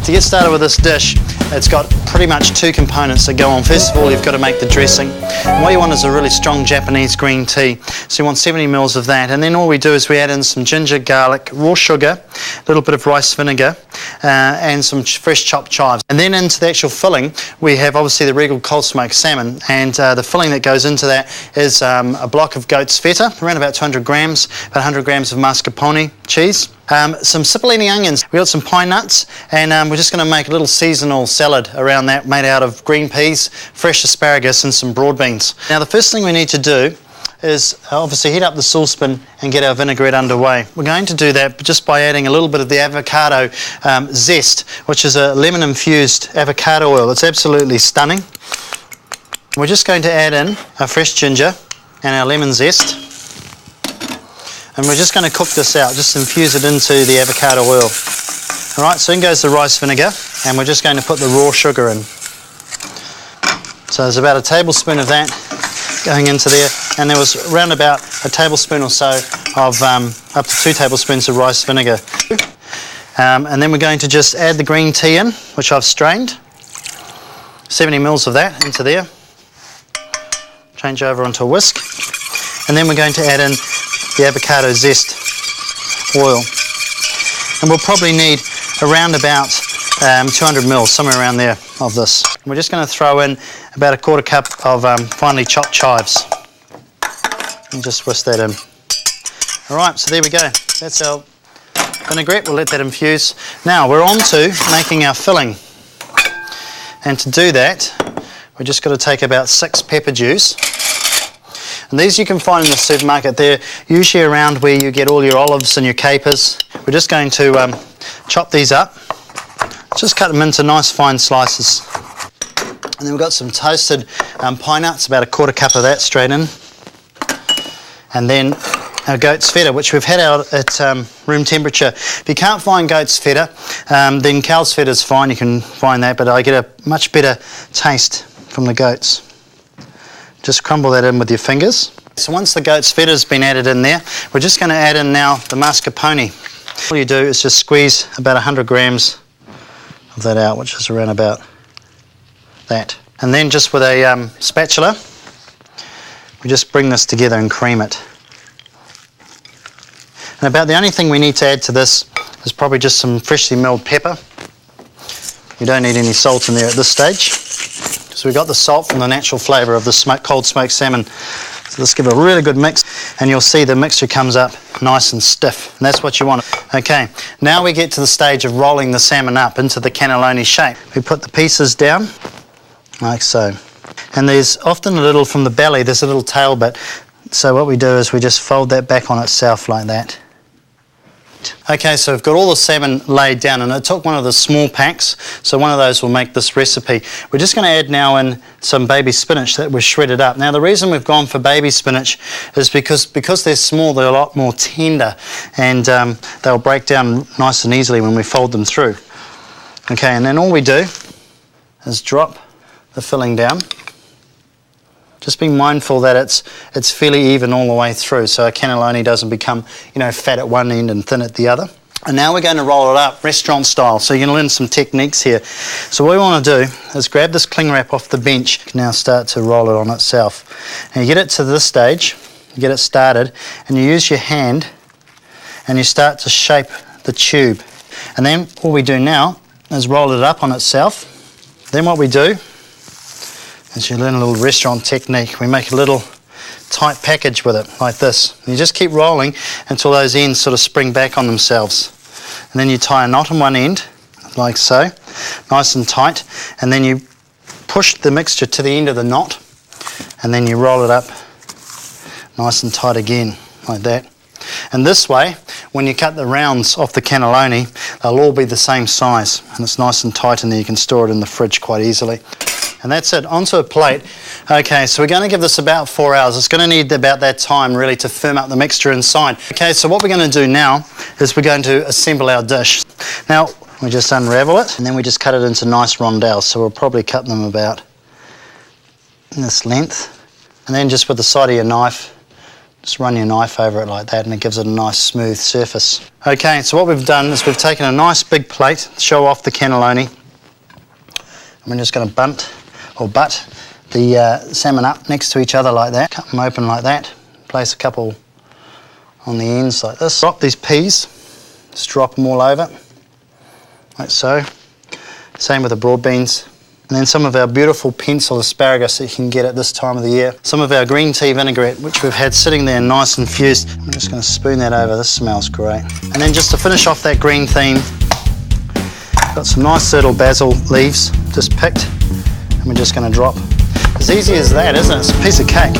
To get started with this dish, it's got pretty much two components that go on. First of all, you've got to make the dressing. And what you want is a really strong Japanese green tea. So you want 70 mils of that. And then all we do is we add in some ginger, garlic, raw sugar, a little bit of rice vinegar, and some fresh chopped chives. And then into the actual filling, we have obviously the Regal cold smoked salmon. And the filling that goes into that is a block of goat's feta, around about 200 grams, about 100 grams of mascarpone cheese. Some cipollini onions, we got some pine nuts, and we're just going to make a little seasonal salad around that made out of green peas, fresh asparagus and some broad beans. Now the first thing we need to do is obviously heat up the saucepan and get our vinaigrette underway. We're going to do that just by adding a little bit of the avocado zest, which is a lemon infused avocado oil. It's absolutely stunning. We're just going to add in our fresh ginger and our lemon zest. And we're just going to cook this out, just infuse it into the avocado oil. Alright, so in goes the rice vinegar, and we're just going to put the raw sugar in. So there's about a tablespoon of that going into there, and there was around about a tablespoon or so of, up to 2 tablespoons of rice vinegar. And then we're going to just add the green tea in, which I've strained. 70 mils of that into there. Change over onto a whisk. And then we're going to add in the avocado zest oil, and we'll probably need around about 200 mils, somewhere around there of this. And we're just going to throw in about a quarter cup of finely chopped chives and just whisk that in. Alright, so there we go, that's our vinaigrette. We'll let that infuse. Now we're on to making our filling, and to do that we're just got to take about 6 pepper dews. And these you can find in the supermarket. They're usually around where you get all your olives and your capers. We're just going to chop these up. Just cut them into nice fine slices. And then we've got some toasted pine nuts, about a quarter cup of that straight in. And then our goat's feta, which we've had out at room temperature. If you can't find goat's feta, then cow's feta is fine, you can find that, but I get a much better taste from the goat's. Just crumble that in with your fingers. So once the goat's feta has been added in there, we're just going to add in now the mascarpone. All you do is just squeeze about 100 grams of that out, which is around about that. And then just with a spatula, we just bring this together and cream it. And about the only thing we need to add to this is probably just some freshly milled pepper. You don't need any salt in there at this stage. So we've got the salt from the natural flavour of the cold smoked salmon. So let's give it a really good mix, and you'll see the mixture comes up nice and stiff, and that's what you want. Okay, now we get to the stage of rolling the salmon up into the cannelloni shape. We put the pieces down, like so. And there's often a little, from the belly, there's a little tail bit. So what we do is we just fold that back on itself like that. Okay, so we've got all the salmon laid down, and I took one of the small packs, so one of those will make this recipe. We're just going to add now in some baby spinach that was shredded up. Now the reason we've gone for baby spinach is because they're small, they're a lot more tender, and they'll break down nice and easily when we fold them through. Okay, and then all we do is drop the filling down. Just be mindful that it's fairly even all the way through, so a cannelloni doesn't become, fat at one end and thin at the other. And now we're going to roll it up restaurant style, so you're going to learn some techniques here. So what we want to do is grab this cling wrap off the bench. You can now start to roll it on itself. And you get it to this stage, you get it started, and you use your hand and you start to shape the tube. And then all we do now is roll it up on itself. Then what we do is you learn a little restaurant technique. We make a little tight package with it, like this. And you just keep rolling until those ends sort of spring back on themselves. And then you tie a knot on one end, like so, nice and tight. And then you push the mixture to the end of the knot, and then you roll it up nice and tight again, like that. And this way, when you cut the rounds off the cannelloni, they'll all be the same size, and it's nice and tight in there. You can store it in the fridge quite easily. And that's it, onto a plate. Okay, so we're going to give this about 4 hours. It's going to need about that time really to firm up the mixture inside. Okay, so what we're going to do now is we're going to assemble our dish. Now, we just unravel it, and then we just cut it into nice rondelles. So we'll probably cut them about this length. And then just with the side of your knife, Just run your knife over it like that and it gives it a nice smooth surface. Okay, so what we've done is we've taken a nice big plate to show off the cannelloni. And we're just going to butt the salmon up next to each other like that. Cut them open like that. Place a couple on the ends like this. Drop these peas. Just drop them all over, like so. Same with the broad beans. And then some of our beautiful pencil asparagus that you can get at this time of the year. Some of our green tea vinaigrette, which we've had sitting there nice and infused. I'm just going to spoon that over. This smells great. And then just to finish off that green theme, got some nice little basil leaves, just picked, and we're just going to drop. As easy as that, isn't it? It's a piece of cake.